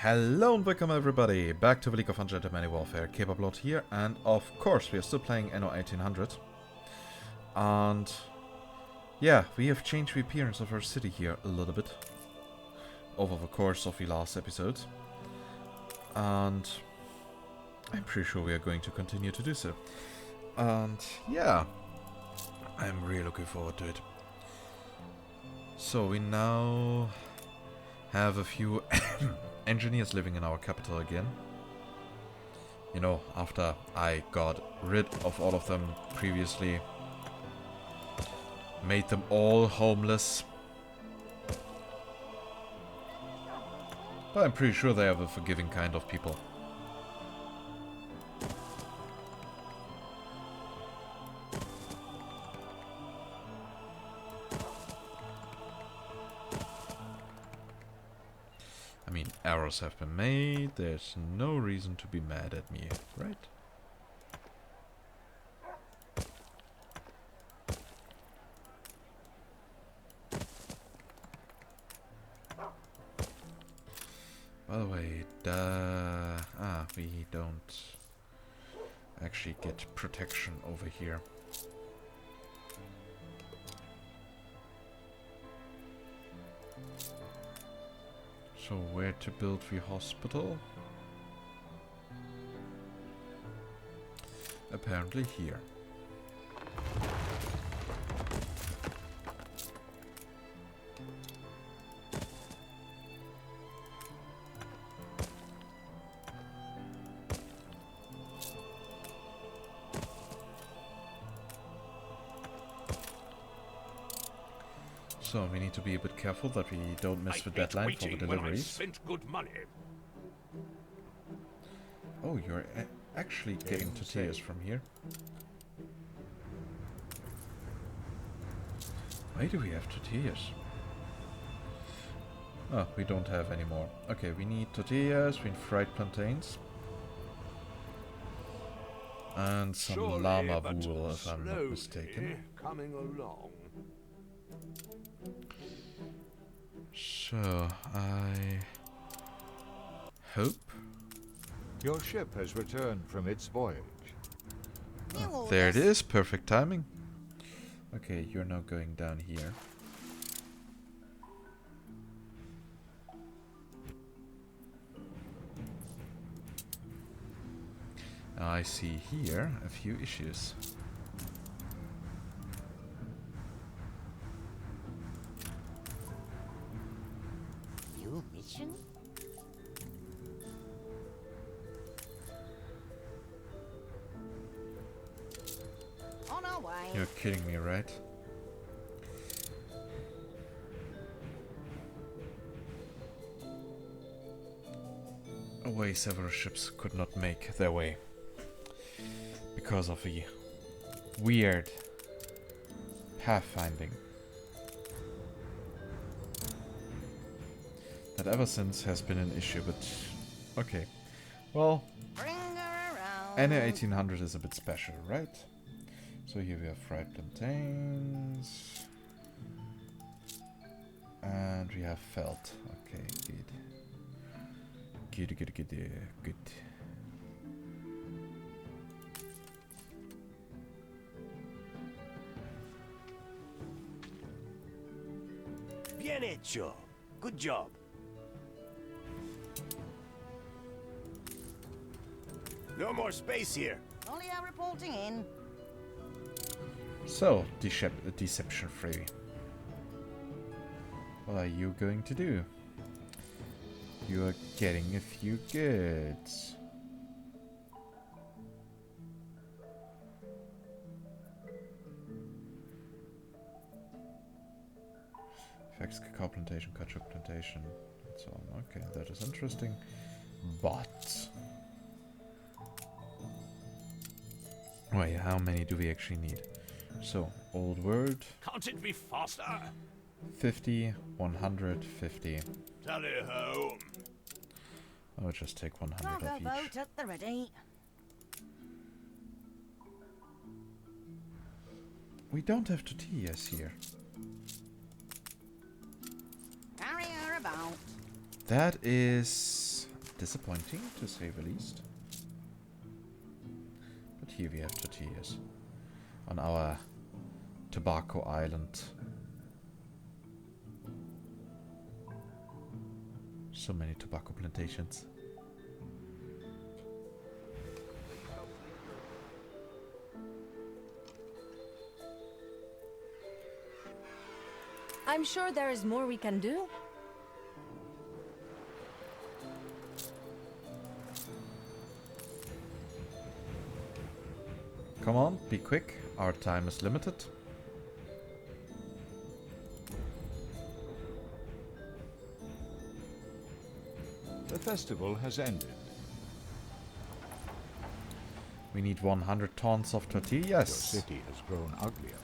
Hello and welcome everybody, back to the League of Ungentlemanly Warfare. Kebablord here, and of course we are still playing Anno 1800. And yeah, we have changed the appearance of our city here a little bit over the course of the last episode. And I'm pretty sure we are going to continue to do so. And yeah, I'm really looking forward to it. So we now have a few engineers living in our capital again. You know, after I got rid of all of them previously. Made them all homeless. But I'm pretty sure they are the forgiving kind of people. I mean, errors have been made, there's no reason to be mad at me, right? By the way, we don't actually get protection over here. So where to build the hospital? Apparently here. So we need to be a bit careful that we don't miss the deadline for the deliveries. Spent good money. Oh, you're actually getting tortillas from here. Why do we have tortillas? Oh, we don't have any more. Okay, we need tortillas, we need fried plantains. And some Surely, llama but wool, if I'm not slowly mistaken. coming along. So, I hope. Your ship has returned from its voyage. Oh, there it is, perfect timing. Okay, you're now going down here. I see here a few issues. New mission? On our way. You're kidding me, right? Away several ships could not make their way because of the weird pathfinding that ever since has been an issue, but okay. Well, Bring her around. Anno 1800 is a bit special, right? So here we have fried plantains. And we have felt. Okay, good. Good. Bien hecho. Good job. No more space here. Only are reporting in. So, deception free. What are you going to do? You are getting a few goods. Felix, cacao plantation, ketchup plantation, and so on. Okay, that is interesting. But wait, how many do we actually need? So, old word. Can't it be faster? 50, 150. Tally home. I'll just take 100 Cargo of each. boat at the ready. We don't have tortillas here. Carry her about. That is disappointing, to say the least. But here we have tortillas. On our tobacco island. So many tobacco plantations. I'm sure there is more we can do. Come on, be quick. Our time is limited. The festival has ended. We need 100 tons of Your tortillas. city has grown uglier.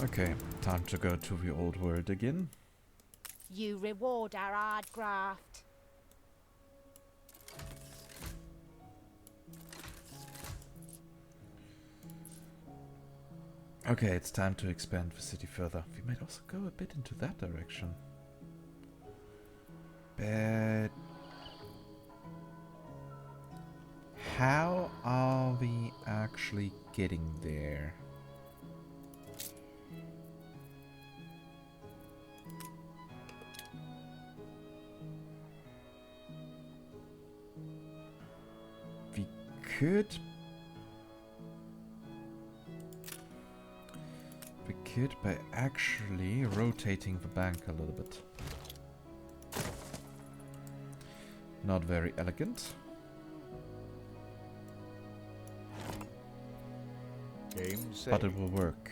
Okay, time to go to the old world again. You reward our hard graft. Okay, it's time to expand the city further. We might also go a bit into that direction. But how are we actually getting there? We could by actually rotating the bank a little bit. Not very elegant. Game saved. But it will work.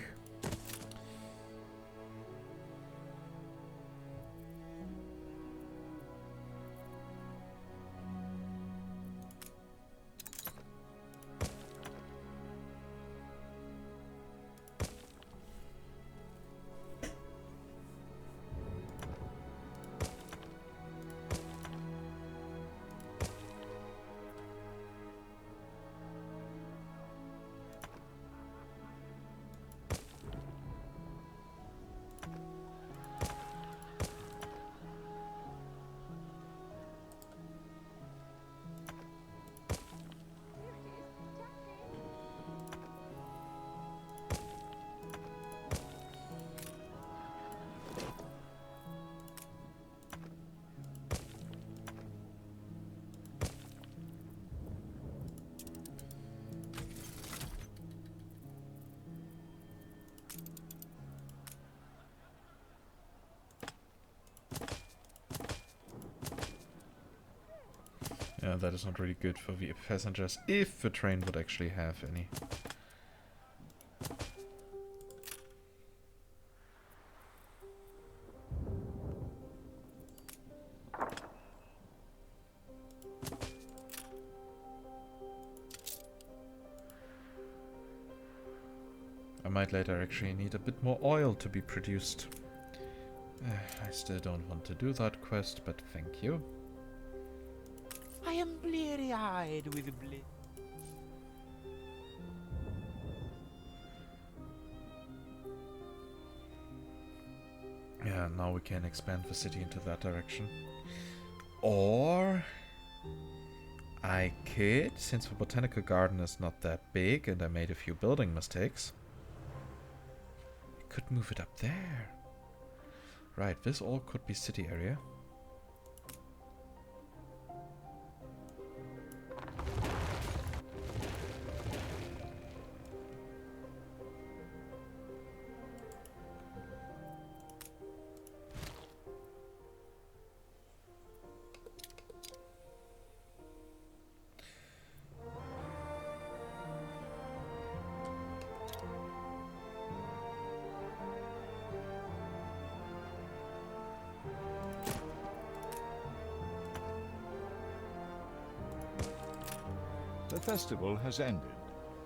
Yeah, that is not really good for the passengers, if the train would actually have any. I might later actually need a bit more oil to be produced. I still don't want to do that quest, but thank you. I am bleary-eyed with bliss. Yeah, now we can expand the city into that direction. Or I could, since the botanical garden is not that big and I made a few building mistakes, I could move it up there. Right, this all could be city area. The festival has ended.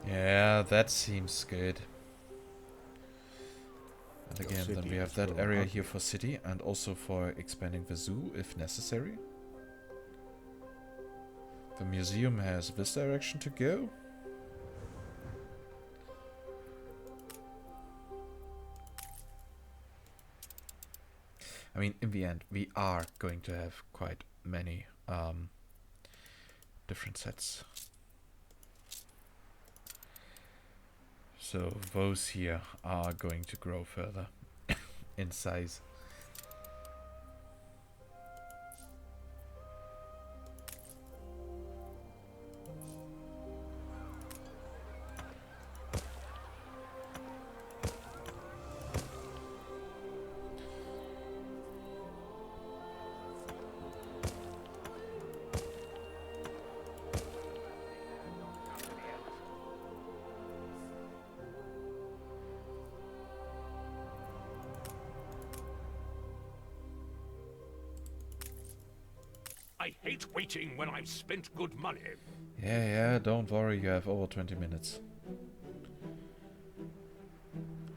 Yeah, that seems good. And Your again, then city we have has that grown area ugly. here for city and also for expanding the zoo if necessary. The museum has this direction to go. I mean, in the end, we are going to have quite many different sets. So those here are going to grow further in size. I hate waiting when I've spent good money. Yeah, don't worry, you have over 20 minutes.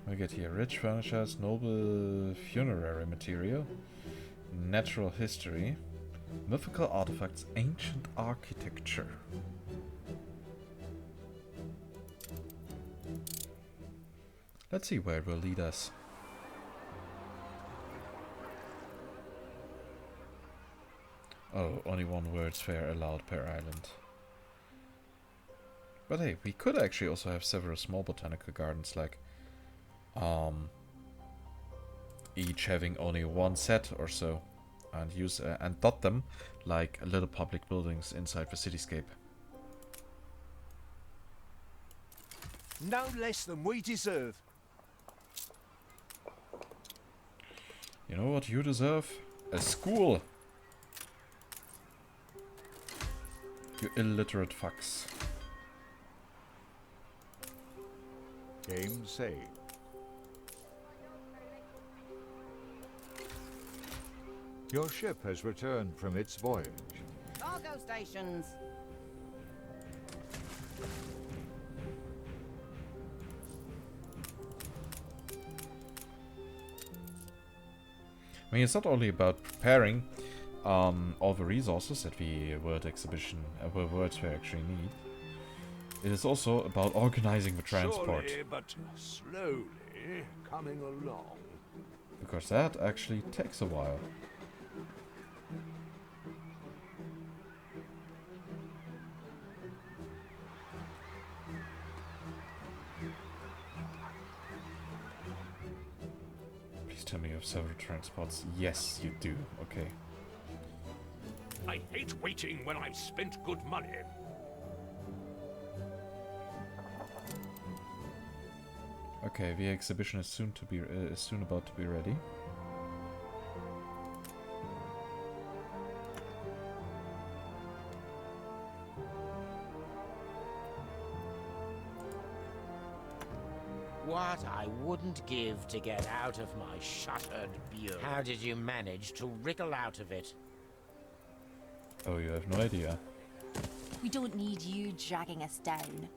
We get here rich furniture, noble funerary material, natural history, mythical artifacts, ancient architecture. Let's see where it will lead us. Oh, only one World's Fair allowed per island. But hey, we could actually also have several small botanical gardens, like each having only one set or so, and use and dot them like little public buildings inside the cityscape. No less than we deserve. You know what you deserve? A school! You illiterate fucks. Game saved. Your ship has returned from its voyage. Cargo stations. I mean, it's not only about preparing all the resources that the World Exhibition, World's Fair actually need. It is also about organizing the transport. Surely, but slowly coming along. Because that actually takes a while. Please tell me you have several transports. Yes, you do. Okay. I hate waiting when I've spent good money. Okay, the exhibition is soon to be soon about to be ready. What I wouldn't give to get out of my shuttered bureau. How did you manage to wriggle out of it? Oh, you have no idea. We don't need you dragging us down.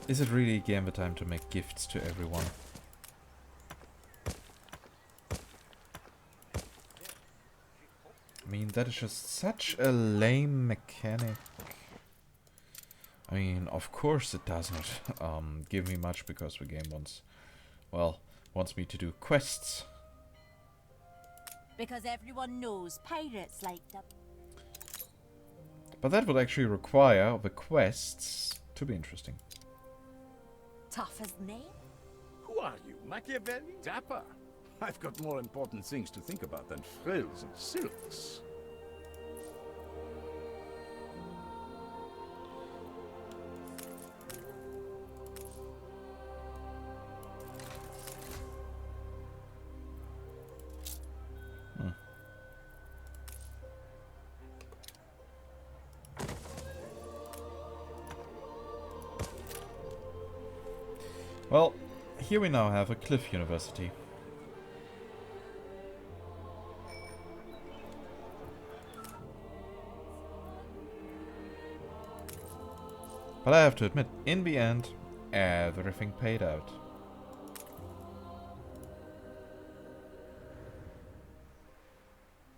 Is it really again the time to make gifts to everyone? I mean, that is just such a lame mechanic. I mean, of course it does not give me much because the game wants me to do quests. Because everyone knows pirates like them. But that would actually require the quests to be interesting. Tough as nails. Who are you, Machiavelli? Dapper. I've got more important things to think about than frills and silks. Well, here we now have a cliff university. But I have to admit, in the end, everything paid out.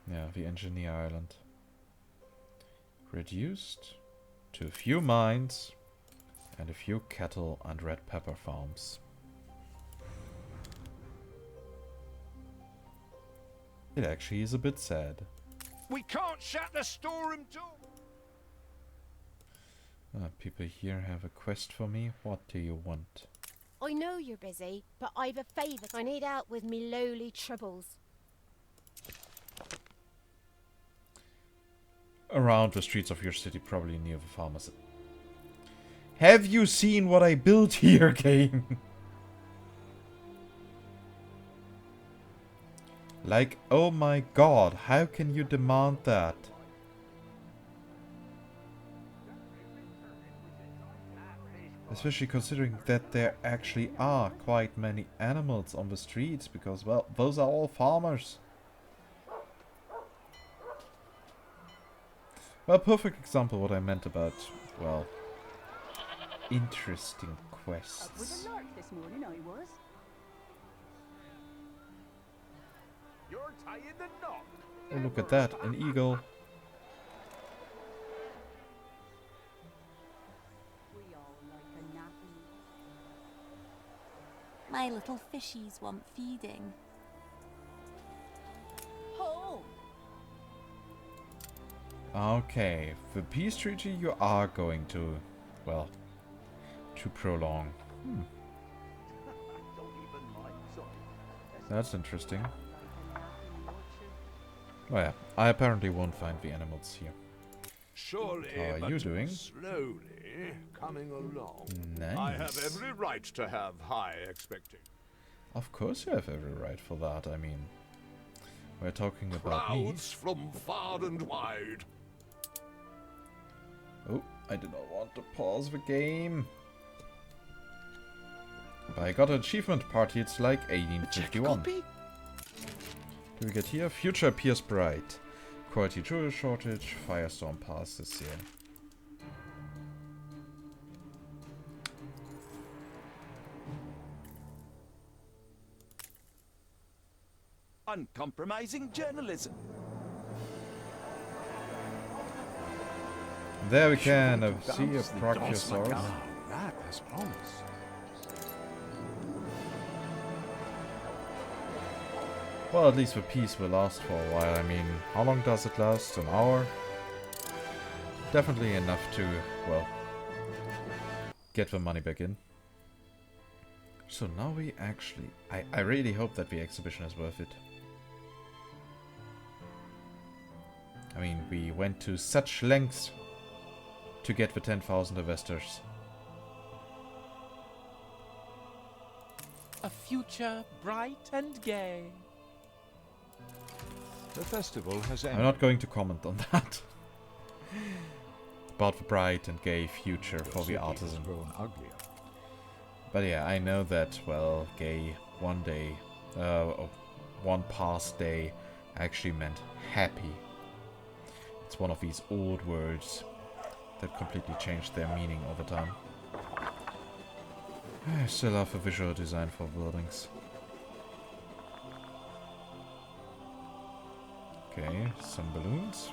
Yeah, the engineer island. Reduced to a few mines And a few cattle and red pepper farms. It actually is a bit sad. We can't shut the storeroom door. People here have a quest for me. What do you want? I know you're busy, but I've a favour. I need help with me lowly troubles. Around the streets of your city, probably near the farmers. Have you seen what I built here, game? Like, oh my god, how can you demand that? Especially considering that there actually are quite many animals on the streets, because, well, those are all farmers. Well, perfect example what I meant about, well, interesting quests. Up with a lark this morning, I was. You're tying the knot. Oh, look at that, an eagle. We all like a nappy. My little fishies want feeding. Ho! Okay, the peace treaty you are going to, well, to prolong. That's interesting. Oh yeah, I apparently won't find the animals here. Surely, How are but you doing? slowly coming along. Nice. I have every right to have high expectations. Of course you have every right for that, I mean, we're talking about me. Crowds from far and wide. Oh, I did not want to pause the game. But I got an achievement party, it's like 1851. Do we get here? Future appears bright. Quality jewel shortage, firestorm pass this year. Uncompromising journalism. There we can see a Brachiosaurus. That has promise. Well, at least the peace will last for a while. I mean, how long does it last? An hour? Definitely enough to, well, get the money back in. So now we actually... I really hope that the exhibition is worth it. I mean, we went to such lengths to get the 10,000 investors. A future bright and gay. The festival has ended. I'm not going to comment on that. About the bright and gay future for the artisan. Grown uglier. But yeah, I know that, well, gay one day, one past day actually meant happy. It's one of these old words that completely changed their meaning over time. I still love a visual design for buildings. Okay, some balloons.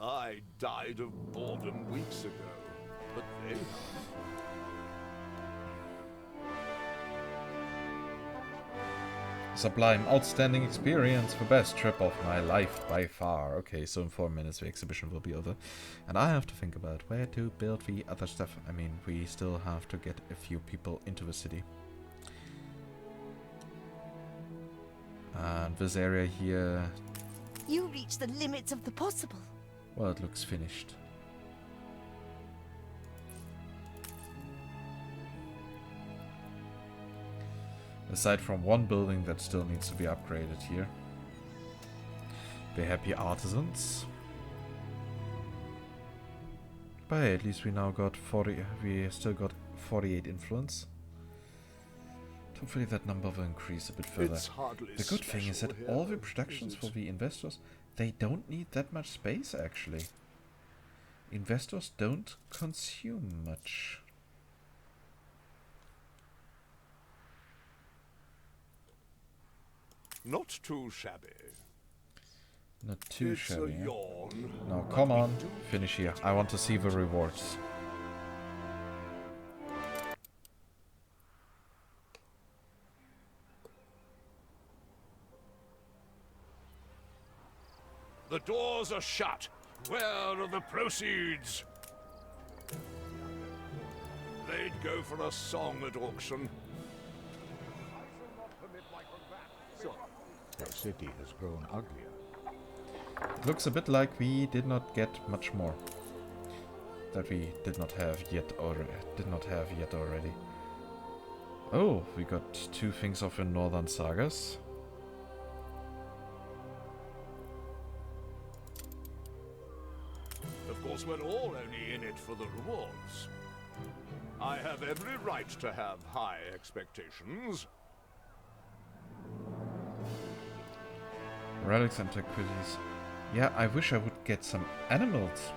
I died of boredom weeks ago, but they... Sublime, outstanding experience, the best trip of my life by far. Okay, so in 4 minutes the exhibition will be over. And I have to think about where to build the other stuff. I mean, we still have to get a few people into the city. And this area here, You reach the limits of the possible. well, it looks finished. Aside from one building that still needs to be upgraded here. The happy artisans. But hey, at least we now got 40, we still got 48 influence. Hopefully that number will increase a bit further. It's hardly The good thing is that special all here, the productions is for it? the investors, they don't need that much space actually. Investors don't consume much. Not too shabby. Not too It's a shabby. Eh? yawn. No, come on. Finish here. I want to see the rewards. The doors are shut. Where are the proceeds? They'd go for a song at auction. So, your city has grown uglier. It looks a bit like we did not get much more. That we did not have yet already. Oh, we got 2 things off in Northern Sagas. Of course, we're all only in it for the rewards. I have every right to have high expectations. Relics, antiquities. Yeah, I wish I would get some animals.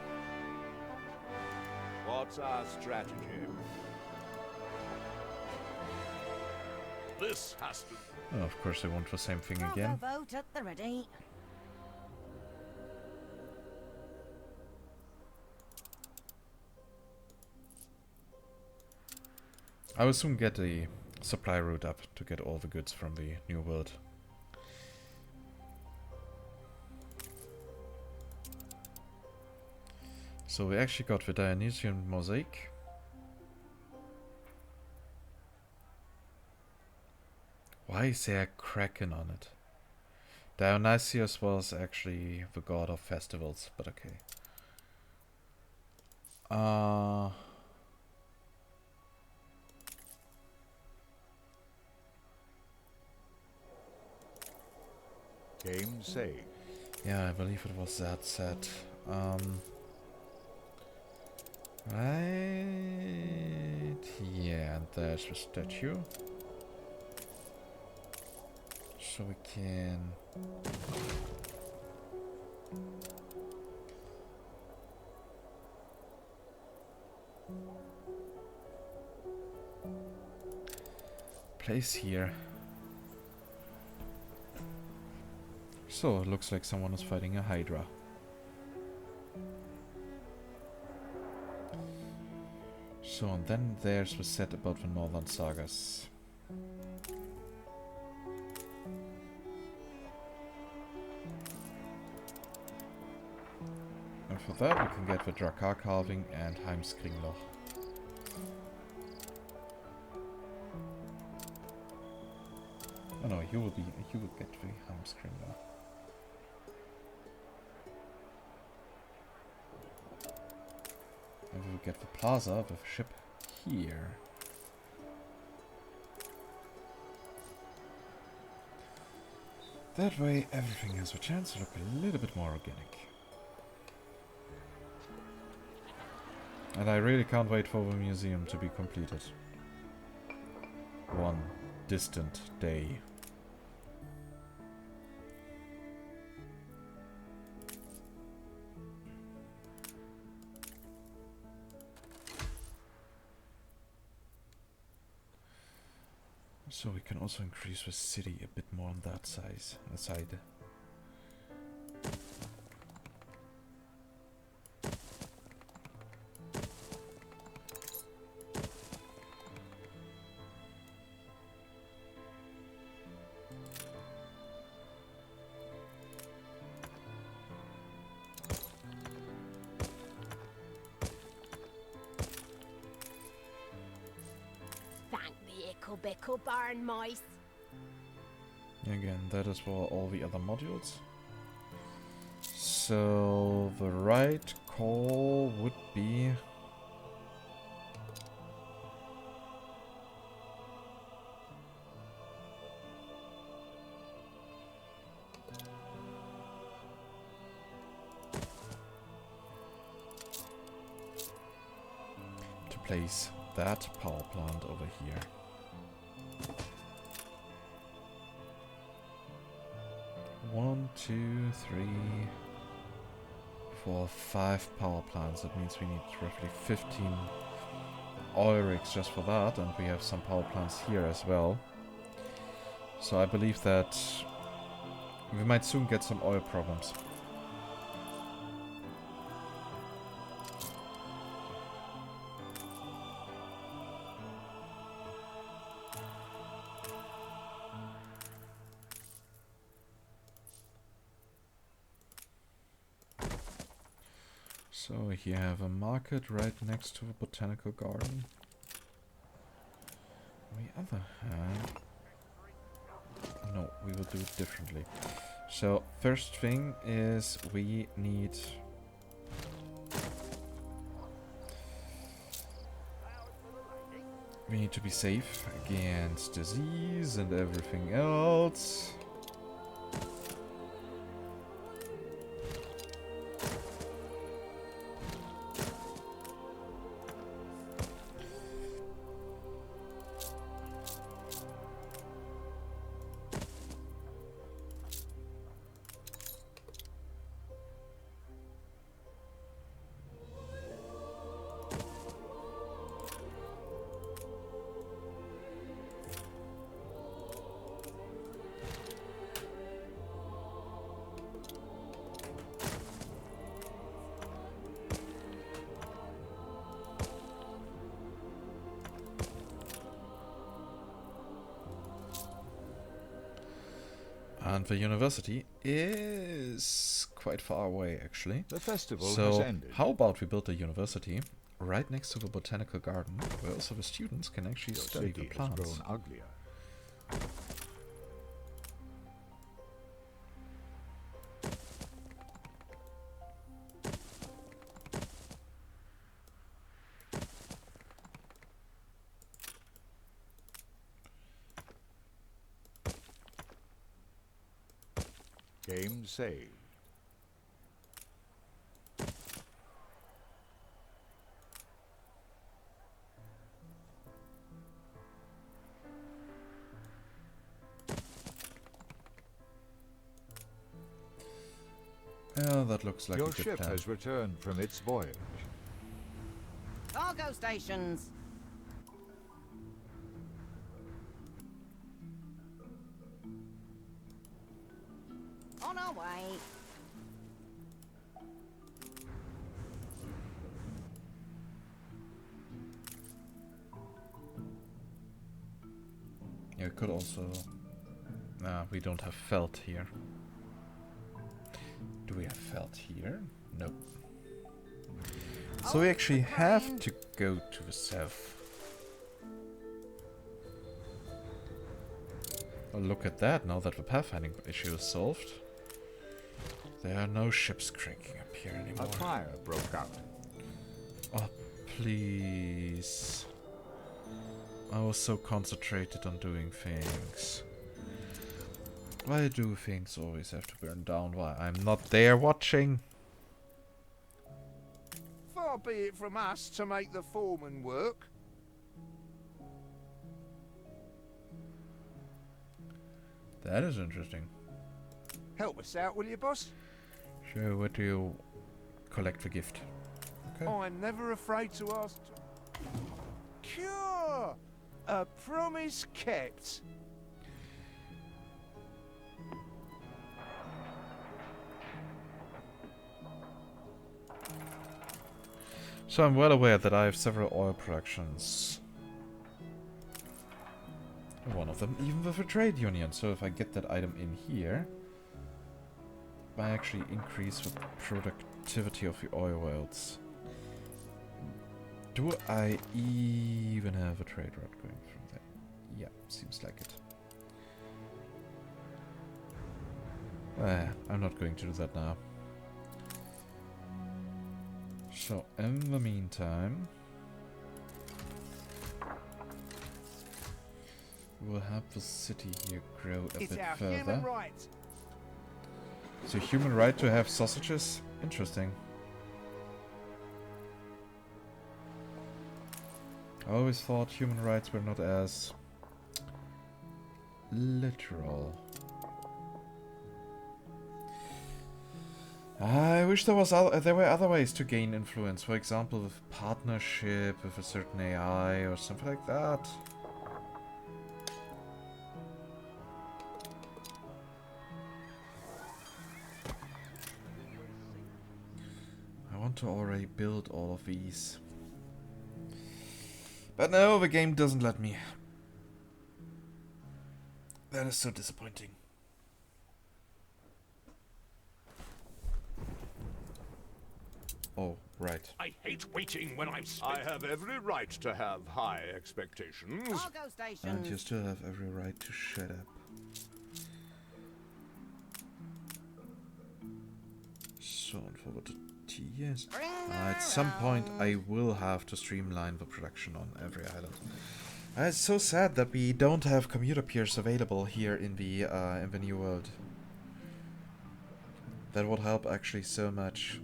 What's our strategy? This has to... Oh, of course they want the same thing again. Vote at the ready. I will soon get the supply route up to get all the goods from the new world. So we actually got the Dionysian mosaic. Why is there a kraken on it? Dionysius was actually the god of festivals, but okay. Game saved. Yeah, I believe it was that set. Right. Yeah, and there's the statue. So we can... place here. So, it looks like someone is fighting a Hydra. So, and then there's the set about the Northern Sagas. And for that we can get the Drakar carving and Heimskringloch. Oh no, you will get the Heimskringloch. And we will get the plaza with a ship here. That way everything has a chance to look a little bit more organic. And I really can't wait for the museum to be completed. One distant day. So we can also increase the city a bit more on that side. Bickle barn mice. Again, that is for all the other modules. So the right call would be to place that power plant over here. 1, 2, 3, 4, 5 power plants. That means we need roughly 15 oil rigs just for that, and we have some power plants here as well. So I believe that we might soon get some oil problems. So you have a market right next to a botanical garden. On the other hand, no, we will do it differently. So first thing is we need to be safe against disease and everything else. And the university is quite far away, actually. The festival has So, ended. how about we build a university right next to the botanical garden, where also the students can actually Your study the city has plants. grown uglier. Game saved. Yeah, that looks like a Your good ship plan. has returned from its voyage. Cargo stations. On our way. Yeah, we could also... Nah, we don't have felt here. Do we have felt here? Nope. So we actually have to go to the south. Oh, look at that, now that the pathfinding issue is solved. There are no ships cranking up here anymore. A fire broke out. Oh, please. I was so concentrated on doing things. Why do things always have to burn down while I'm not there watching? Far be it from us to make the foreman work. That is interesting. Help us out, will you, boss? So, what do you collect the gift? Okay. I'm never afraid to ask. Cure! A promise kept. So I'm well aware that I have several oil productions. One of them even with a trade union, so if I get that item in here, I actually increase the productivity of the oil wells. Do I even have a trade route going through there? Yeah, seems like it. I'm not going to do that now. So, in the meantime, we'll have the city here grow a bit our further. human right. It's a human right to have sausages? Interesting. I always thought human rights were not as literal. I wish there were other ways to gain influence. For example, with partnership with a certain AI or something like that. I want to already build all of these. But no, the game doesn't let me. That is so disappointing. Oh, right. I hate waiting when I'm I have every right to have high expectations. Cargo station. And you still have every right to shut up. Soon forward to TS. At some point I will have to streamline the production on every island. It's so sad that we don't have commuter peers available here in the new world. That would help actually so much.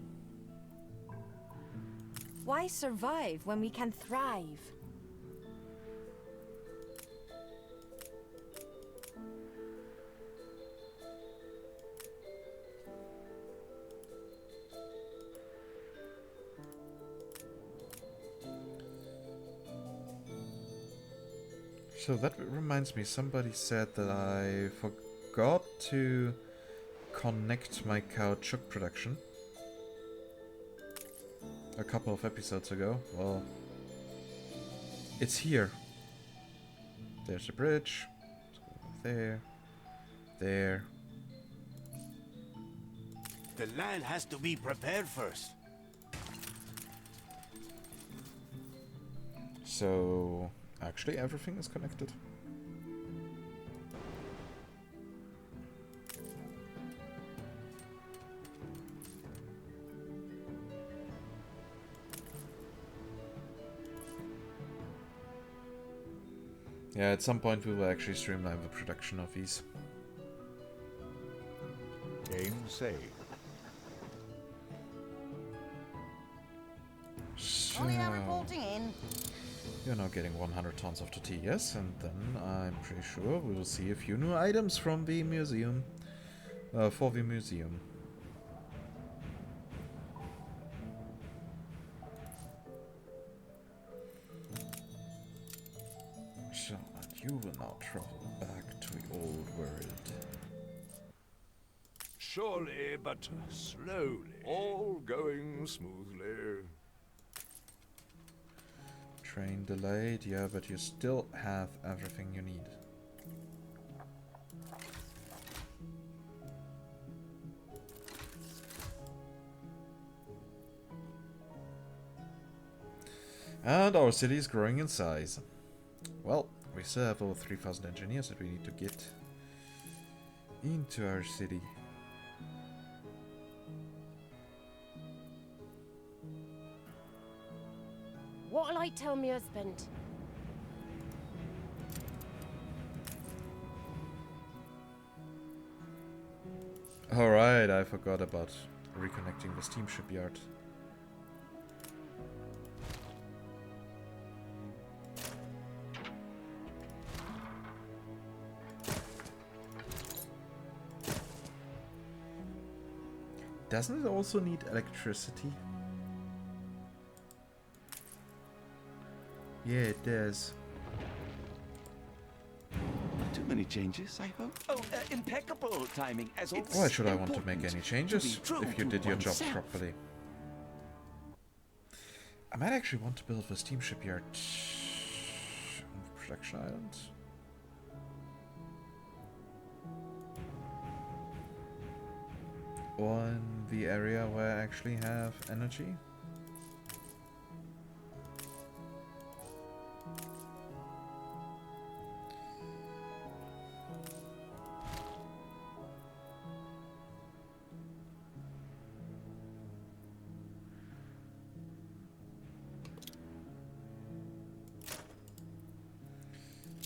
Why survive when we can thrive? So that reminds me, somebody said that I forgot to connect my caoutchouc production a couple of episodes ago. Well, it's here. There's a bridge. Let's go there. There. The land has to be prepared first. So, actually everything is connected. Yeah, at some point we will actually streamline the production of these. Game saved. So, Only now reporting in. you're now getting 100 tons of tortillas, and then I'm pretty sure we will see a few new items from the museum. For the museum. So, and you will now travel back to the old world. Surely, but slowly. All going smoothly. Train delayed, yeah, but you still have everything you need. And our city is growing in size. Well, we still have over 3,000 engineers that we need to get into our city. What'll I tell me husband? Alright, I forgot about reconnecting the steam shipyard. Doesn't it also need electricity? Yeah, it does. Not too many changes, I hope. Oh, impeccable timing, as always. Why should I want to make any changes if you did your job properly? I might actually want to build a steam shipyard on the production island. On the area where I actually have energy.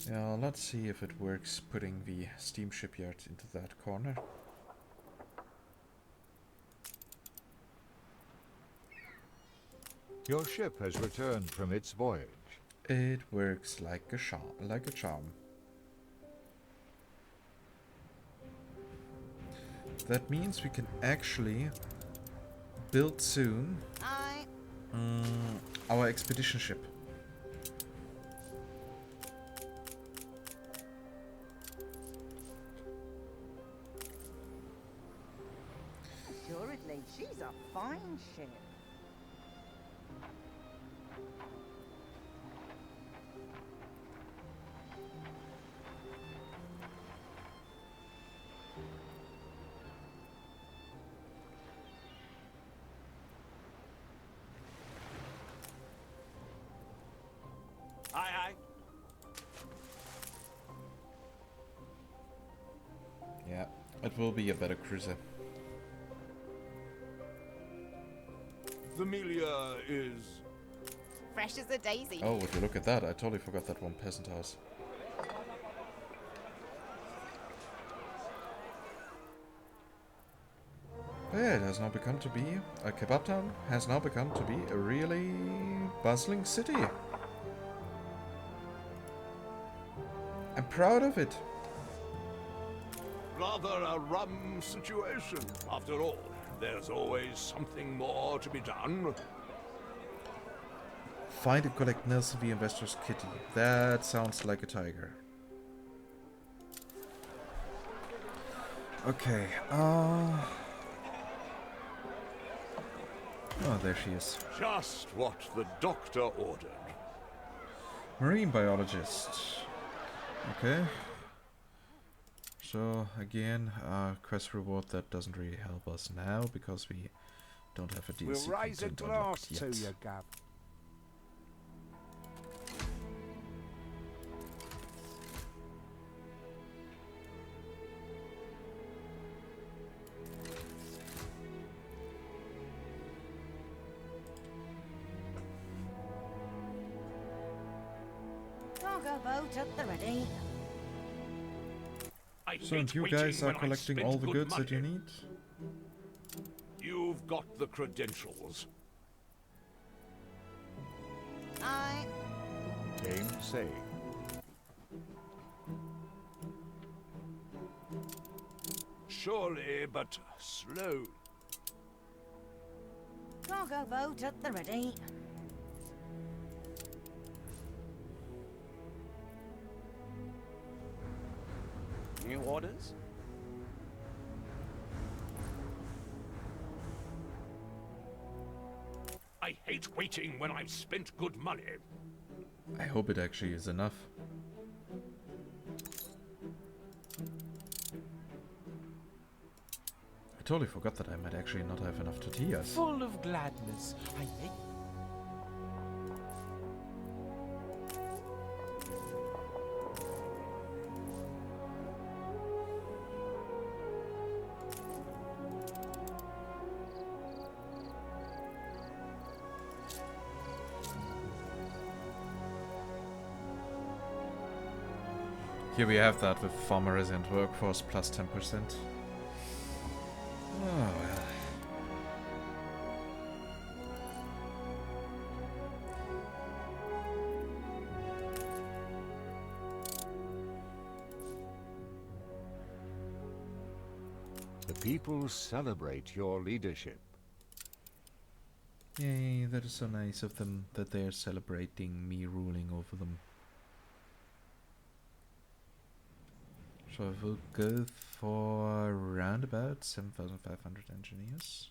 Yeah, let's see if it works putting the steam shipyard into that corner. Your ship has returned from its voyage. It works like a charm. That means we can actually build soon our expedition ship. Assuredly, she's a fine ship. Aye, aye. Yeah, it will be a better cruiser. The Melia is... Fresh as a daisy. Oh, would you look at that? I totally forgot that one peasant house. Yeah, it has now become to be... Kebab Town has now become to be a really bustling city. I'm proud of it. rather a rum situation. After all, there's always something more to be done. Find and collect Nelson the Investor's kitty. That sounds like a tiger. Okay, Oh, there she is. Just what the doctor ordered. Marine biologist. Okay. So, again, quest reward that doesn't really help us now, because we don't have a DLC We'll raise a content glass unlocked to yet. you, Gab. Cargo boat at the ready. So, and you guys are collecting all the goods that you need? You've got the credentials. Aye. Aim say. Surely, but slow. Cargo boat at the ready. New orders? I hate waiting when I've spent good money. I hope it actually is enough. I totally forgot that I might actually not have enough tortillas. Full of gladness. I hate... Here we have that with farmer resident workforce plus 10%. Oh well. The people celebrate your leadership. Yay, that is so nice of them that they are celebrating me ruling over them. So I will go for around about 7,500 engineers.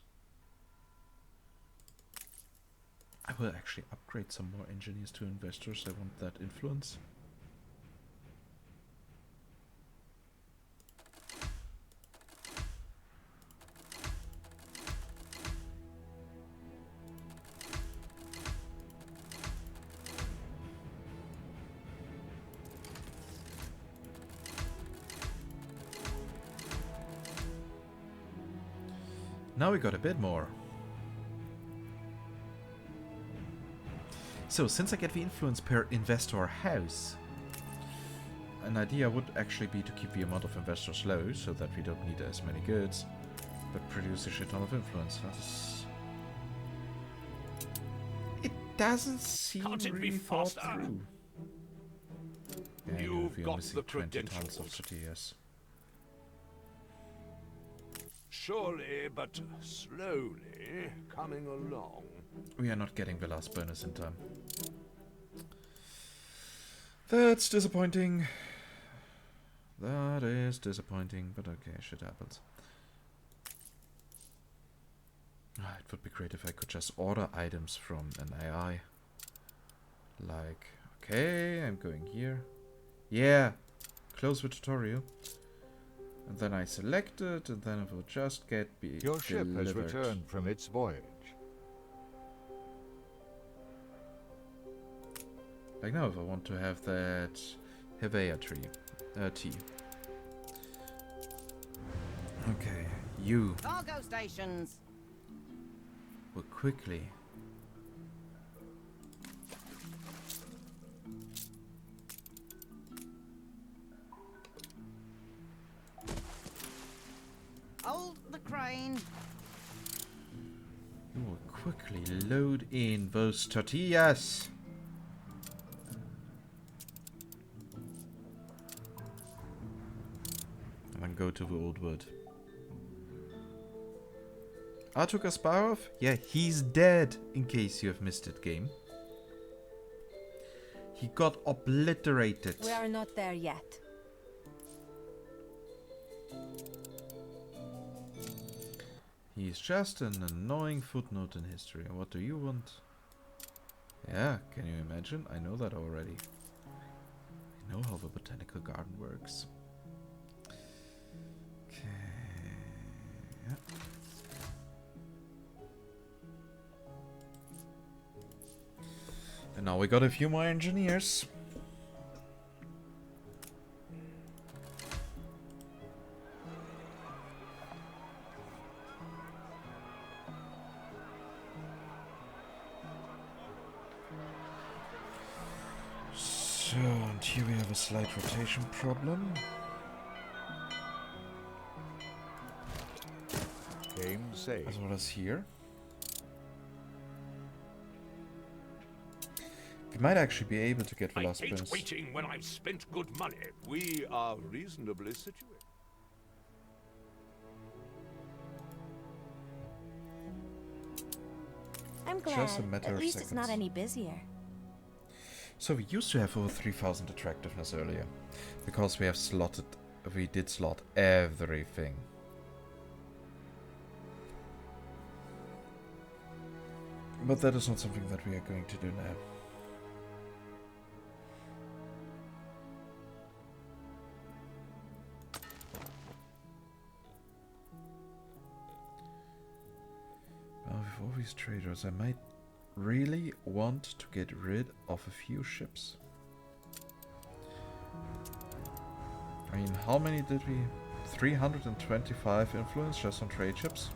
I will actually upgrade some more engineers to investors. I want that influence. Now we got a bit more. So, since I get the influence per investor house, an idea would actually be to keep the amount of investors low, so that we don't need as many goods, but produce a shit ton of influence. It doesn't seem Can't it be really thought faster? through. Yeah, You've we got only see the 20 tons of credentials. tortillas. Surely, but slowly, coming along. We are not getting the last bonus in time. That's disappointing. That is disappointing, but okay, shit happens. It would be great if I could just order items from an AI. Like, okay, I'm going here. Yeah, close the tutorial. And then I select it, and then it will just get Your ship has delivered. returned from its voyage. Like now, if I want to have that Hevea tea. Okay, you Cargo stations. will quickly. Hold the crane. You will quickly load in those tortillas. And then go to the old wood. Artur Kasparov? Yeah, he's dead, in case you have missed it, game. He got obliterated. We are not there yet. He's just an annoying footnote in history. And what do you want? Yeah, can you imagine? I know that already. I know how the botanical garden works. Okay. Yeah. And now we got a few more engineers. So, and here we have a slight rotation problem. Game saved. As well as here. We might actually be able to get the last I hate prince. waiting when I've spent good money. We are reasonably situated. I'm glad. Just a matter At of least it's not seconds. any busier. So we used to have over 3000 attractiveness earlier. Because we have slotted... We did slot everything. But that is not something that we are going to do now. Well, with all these traders, I might really want to get rid of a few ships. I mean, how many did we... 325 influence just on trade ships?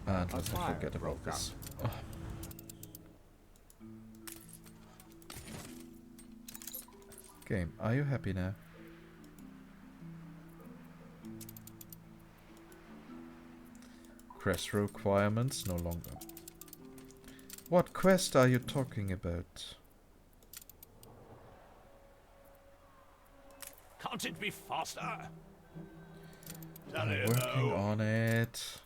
And let's not forget about this. Oh. Game, are you happy now? Quest requirements no longer. What quest are you talking about? Can't it be faster? I'm working on it.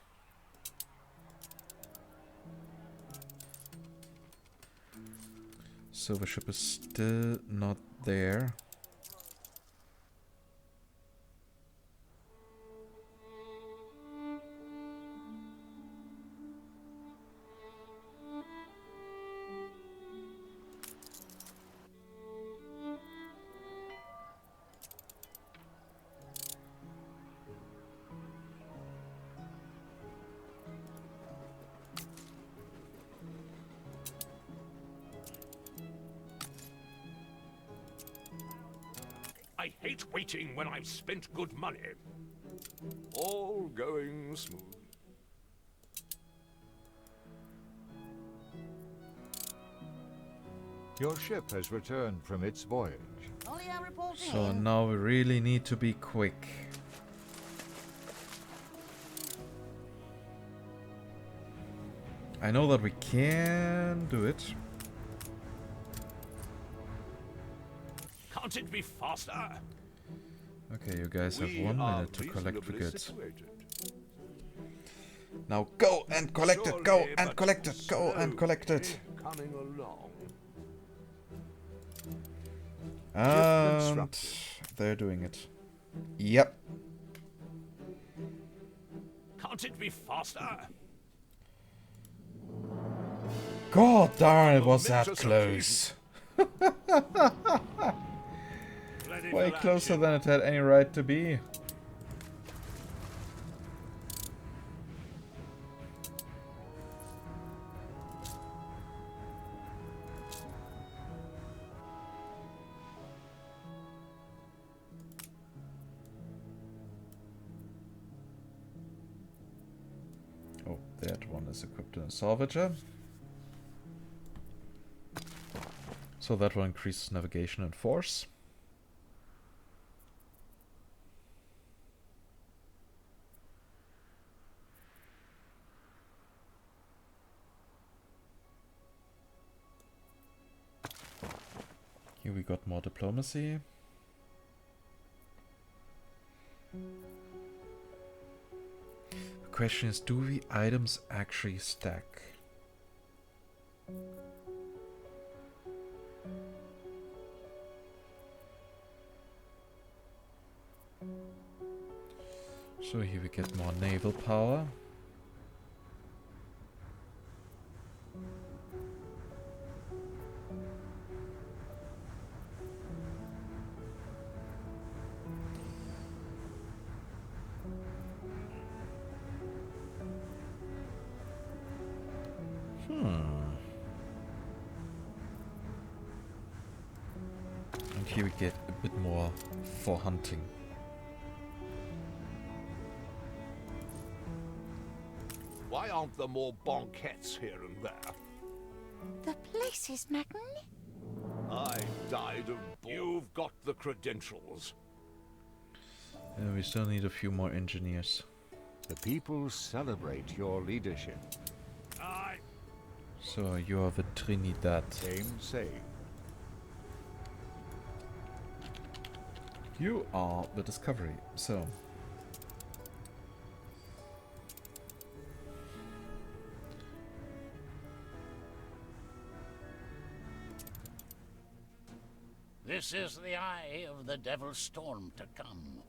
So the ship is still not there. I hate waiting when I've spent good money. All going smooth. Your ship has returned from its voyage. Olio reporting So in. now we really need to be quick. I know that we can do it. Can't it be faster? Okay, you guys have We 1 are minute to collect the reasonably goods. situated. Now go and collect it, go Surely, and but collect it, go and collect it. slowly Coming along. And they're doing it. Yep. Can't it be faster? God darn, it was that Momentous close. Ready Way for closer action. than it had any right to be. that one is equipped in a salvager. So that will increase navigation and force. Here we got more diplomacy. The question is, do the items actually stack? So here we get more naval power. And here we get a bit more for hunting. Why aren't there more banquettes here and there? The place is magnificent. I died of You've got the credentials. And we still need a few more engineers. The people celebrate your leadership. Aye. So you are the Trinidad. Same say. You are the Discovery. So This is the eye of the devil's storm to come.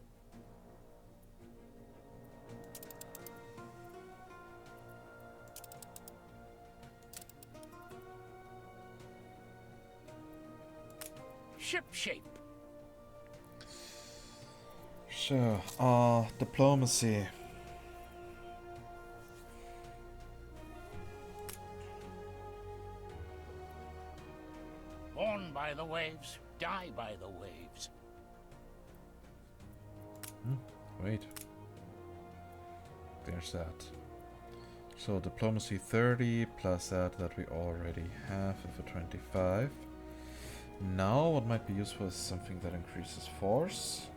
Ship shape. sure. Diplomacy. Born by the waves, die by the waves. Wait. There's that. So diplomacy 30 plus that we already have of a 25. Now what might be useful is something that increases force.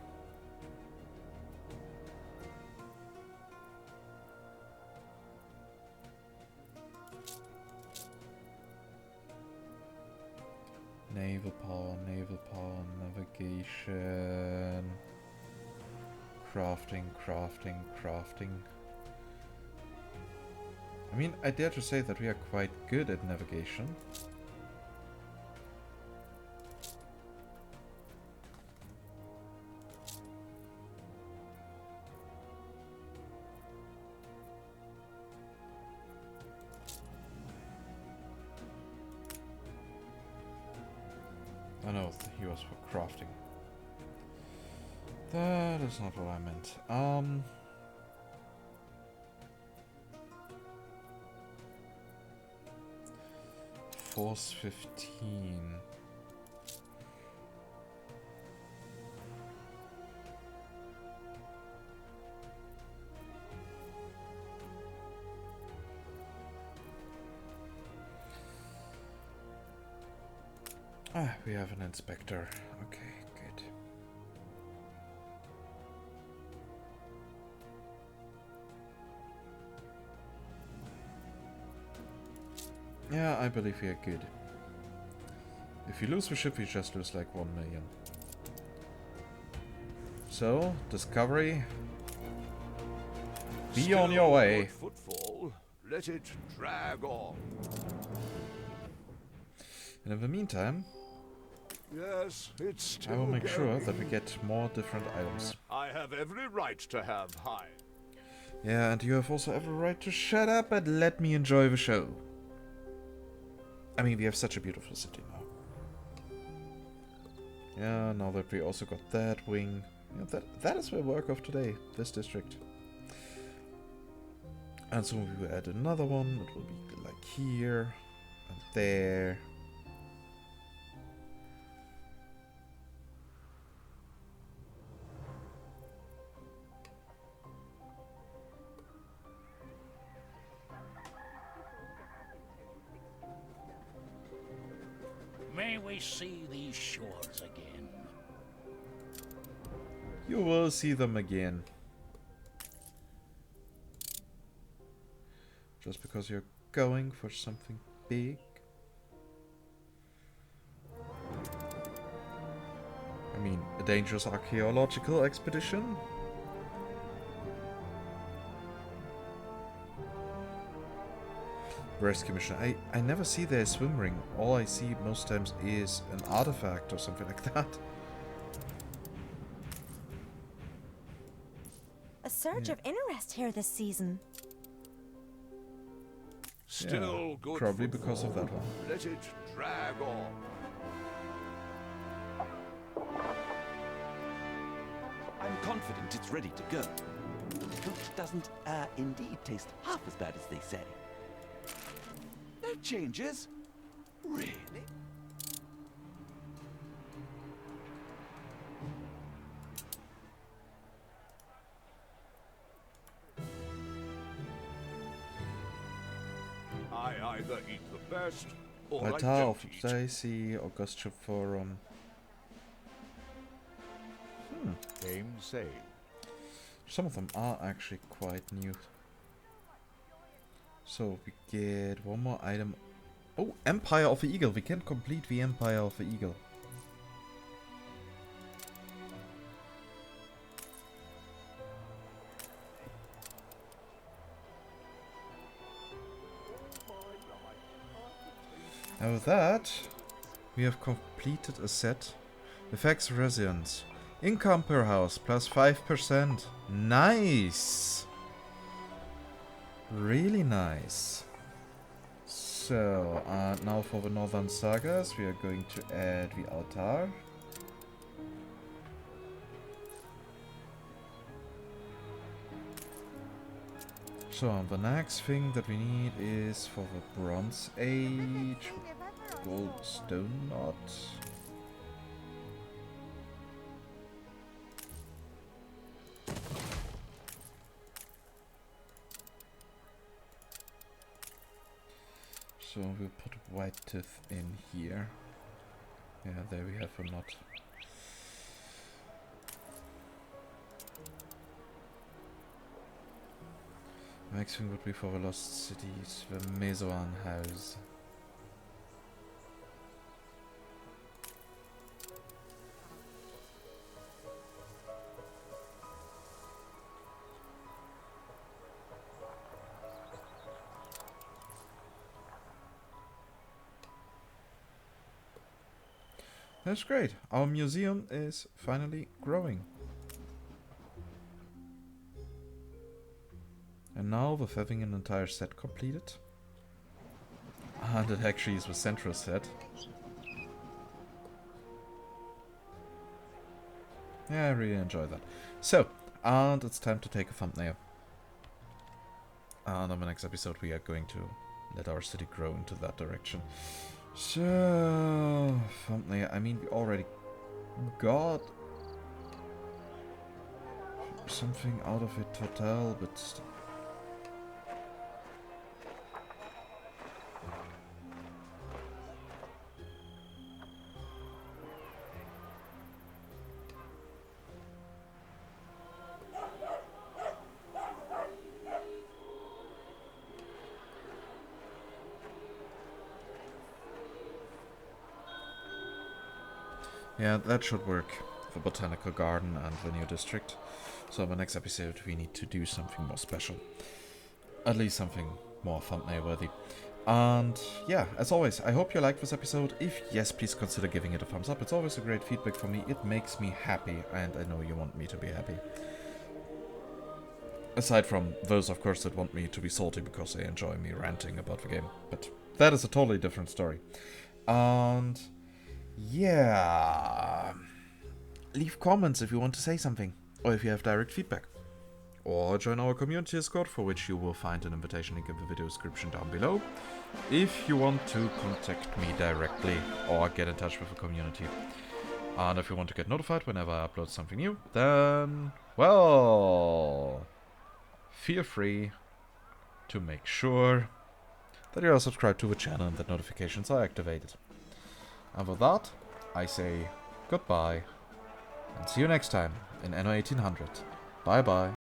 Naval power, navigation, crafting. I mean, I dare to say that we are quite good at navigation. Oh no, he was for crafting. That is not what I meant. Force 15. Ah, we have an inspector. Okay, good. Yeah, I believe we are good. If you lose the ship, you just lose like 1 million. So, Discovery. Be on your way. Footfall. Let it drag on. And in the meantime, Yes, it's still I will make sure going. that we get more different items. I have every right to have high. Yeah, and you have also every right to shut up and let me enjoy the show. I mean, we have such a beautiful city now. Yeah, now that we also got that wing. Yeah, that is the work of today, this district. And soon we will add another one. It will be like here and there. we see these shores again? You will see them again. Just because you're going for something big. I mean, a dangerous archaeological expedition? Rescue mission. I never see their swim ring. All I see most times is an artifact or something like that. A surge of interest here this season. Still good. Probably because of that one. Let it drag on. I'm confident it's ready to go. Which doesn't, indeed taste half as bad as they say. No changes? Really? I either eat the best or I Altar don't of eat. Daisy, Augustia Forum. Game saved. Some of them are actually quite new. So we get one more item. Oh, Empire of the Eagle. We can complete the Empire of the Eagle. Now with that, we have completed a set. Effects Resilience. Income per house plus 5%. Nice! Really nice. So, now for the Northern Sagas, we are going to add the altar. So, the next thing that we need is for the Bronze Age. Gold stone knot. So we'll put white tooth in here. Yeah, there we have a knot. Next thing would be for the lost cities, the Mezoan house. That's great. Our museum is finally growing. And now with having an entire set completed. And it actually is the central set. Yeah, I really enjoy that. So, and it's time to take a thumbnail. And on the next episode we are going to let our city grow into that direction. So, thumbnail. I mean, we already got something out of it, Total, but yeah, that should work for Botanical Garden and the new district. So in the next episode we need to do something more special. At least something more thumbnail worthy. And yeah, as always, I hope you liked this episode. If yes, please consider giving it a thumbs up. It's always a great feedback for me. It makes me happy, and I know you want me to be happy. Aside from those, of course, that want me to be salty because they enjoy me ranting about the game. But that is a totally different story. And yeah, leave comments if you want to say something, or if you have direct feedback, or join our community Discord, for which you will find an invitation link in the video description down below, if you want to contact me directly or get in touch with the community. And if you want to get notified whenever I upload something new, then, well, feel free to make sure that you are subscribed to the channel and that notifications are activated. And with that, I say goodbye. And see you next time in Anno 1800. Bye bye.